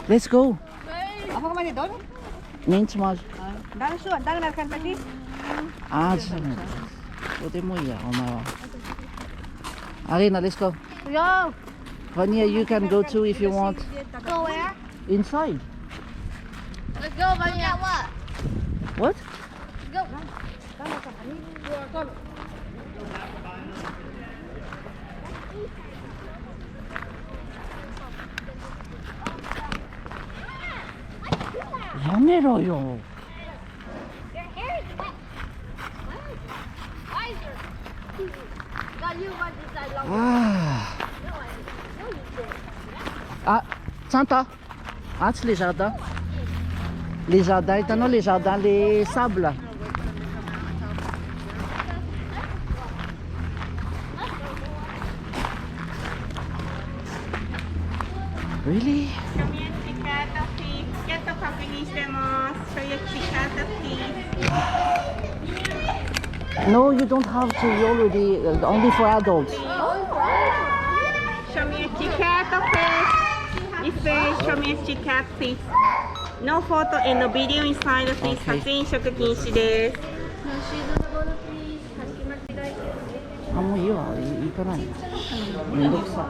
Let's go. Apa ka man doon? Mint mall. Dang suan, dang narkan tadi. 아, 진짜. 어디 뭐야, 엄마. Arina, let's go. Go. Vanya, you can go too if you want. Go where? Inside. Let's go, Vanya. What? What? Go. 야매로요. Your hair is wet. Why is your... God, you want this side longer. 아, No, you did. ah, Santa. Ah, c'est les jardins. Les jardins, t'as non les jardins, les sables. Really? 書面チカートフィーチケット確認してます書面チカートフィー No, you don't have to. You already only for adults. 書面チカートフィー It says 書面チカートフィー No photo and no video inside the please Okay. 撮飲食禁止です 아, 뭐 이거 이거는 면독사.